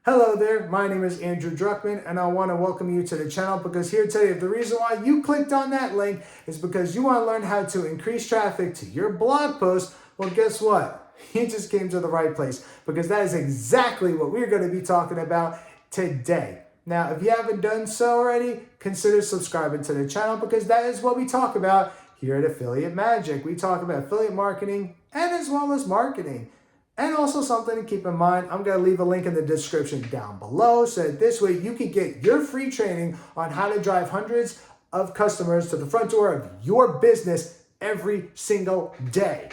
Hello there, my name is Andrew Druckman and I want to welcome you to the channel because here today, the reason why you clicked on that link is because you want to learn how to increase traffic to your blog post. Well, guess what? You just came to the right place because that is exactly what we're going to be talking about today. Now, if you haven't done so already, consider subscribing to the channel because that is what we talk about here at Affiliate Magic. We talk about affiliate marketing and as well as marketing. And also something to keep in mind, I'm going to leave a link in the description down below so that this way you can get your free training on how to drive hundreds of customers to the front door of your business every single day.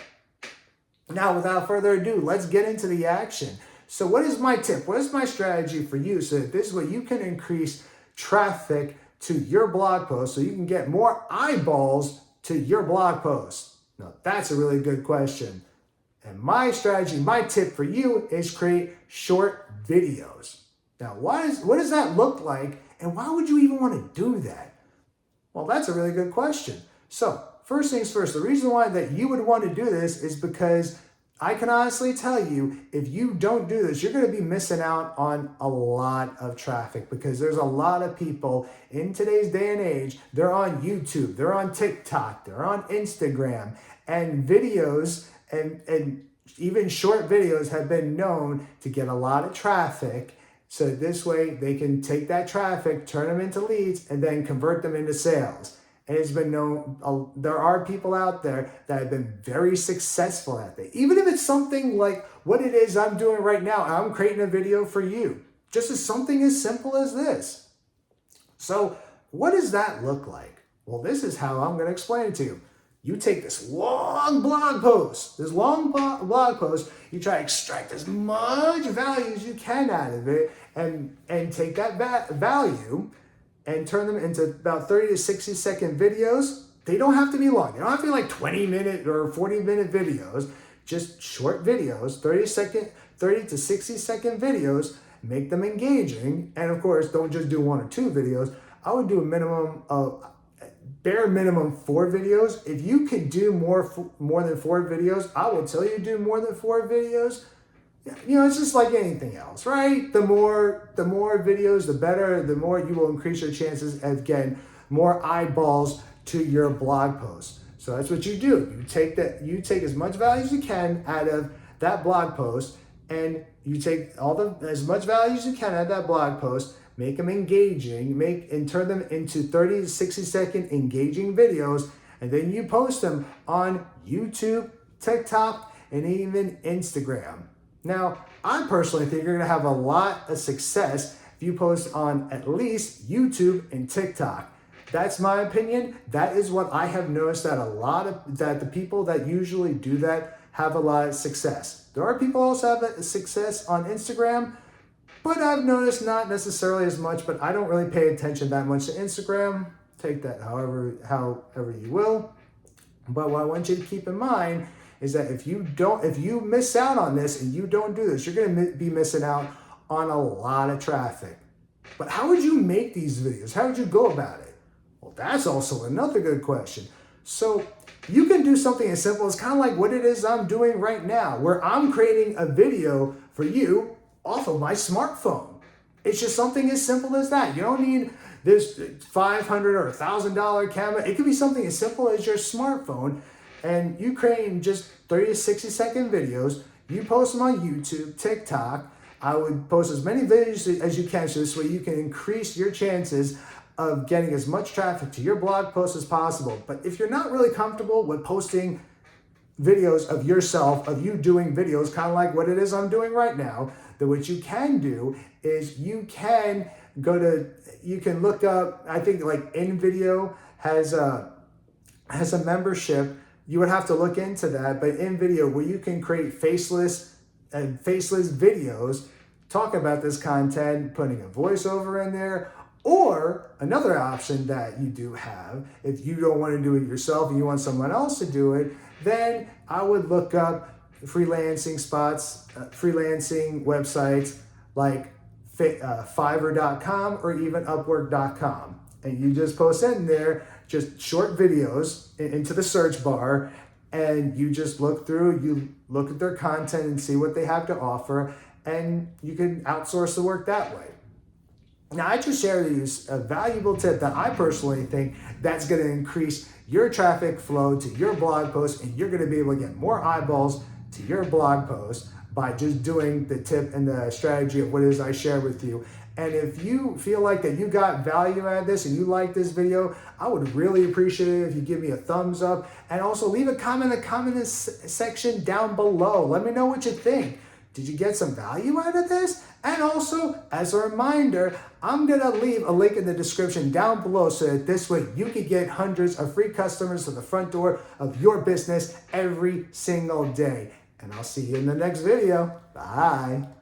Now, without further ado, let's get into the action. So what is my tip? What is my strategy for you so that this way you can increase traffic to your blog post so you can get more eyeballs to your blog post? Now, that's a really good question. And my strategy, my tip for you is create short videos. Now, what does that look like? And why would you even want to do that? Well, that's a really good question. So first things first, the reason why that you would want to do this is because I can honestly tell you, if you don't do this, you're going to be missing out on a lot of traffic because there's a lot of people in today's day and age, they're on YouTube, they're on TikTok, they're on Instagram, and videos and even short videos have been known to get a lot of traffic. So this way they can take that traffic, turn them into leads, and then convert them into sales. And it's been known, there are people out there that have been very successful at that. Even if it's something like what it is I'm doing right now, I'm creating a video for you. Just as something as simple as this. So what does that look like? Well, this is how I'm going to explain it to you. You take this long blog post, you try to extract as much value as you can out of it and take that value and turn them into about 30 to 60 second videos. They don't have to be long. They don't have to be like 20-minute or 40-minute videos, just short videos, 30 to 60 second videos, make them engaging. And of course, don't just do 1 or 2 videos. I would do a minimum of bare minimum 4 videos. If you could do more than 4 videos, I will tell you do more than 4 videos. You know, it's just like anything else, right? The more videos, the better, the more you will increase your chances of getting more eyeballs to your blog post. So that's what you do. You take as much value as you can out of that blog post, and you take as much value as you can out of that blog post, make them engaging, and turn them into 30 to 60 second engaging videos, and then you post them on YouTube, TikTok, and even Instagram. Now, I personally think you're gonna have a lot of success if you post on at least YouTube and TikTok. That's my opinion. That is what I have noticed that the people that usually do that have a lot of success. There are people also have success on Instagram, but I've noticed not necessarily as much, but I don't really pay attention that much to Instagram. Take that however you will. But what I want you to keep in mind is that if you miss out on this and you don't do this, you're going to be missing out on a lot of traffic. But how would you make these videos? How would you go about it? Well, that's also another good question. So you can do something as simple as kind of like what it is I'm doing right now, where I'm creating a video for you off of my smartphone. It's just something as simple as that. You don't need this $500 or $1,000 camera. It could be something as simple as your smartphone, and you create just 30 to 60 second videos. You post them on YouTube, TikTok. I would post as many videos as you can so this way you can increase your chances of getting as much traffic to your blog post as possible. But if you're not really comfortable with posting videos of yourself, of you doing videos, kind of like what it is I'm doing right now, then what you can do is you can look up, I think like InVideo has a membership. You would have to look into that, but InVideo, where you can create faceless videos, talking about this content, putting a voiceover in there. Or another option that you do have, if you don't want to do it yourself and you want someone else to do it, then I would look up freelancing websites like Fiverr.com or even Upwork.com. And you just post in there just short videos into the search bar, and you just look at their content and see what they have to offer. and you can outsource the work that way. Now, I just shared with you a valuable tip that I personally think that's going to increase your traffic flow to your blog post, and you're going to be able to get more eyeballs to your blog post by just doing the tip and the strategy of what it is I shared with you. And if you feel like that you got value out of this and you like this video, I would really appreciate it if you give me a thumbs up, and also leave a comment in the comments section down below. Let me know what you think. Did you get some value out of this? And also, as a reminder, I'm gonna leave a link in the description down below so that this way you can get hundreds of free customers to the front door of your business every single day. And I'll see you in the next video. Bye.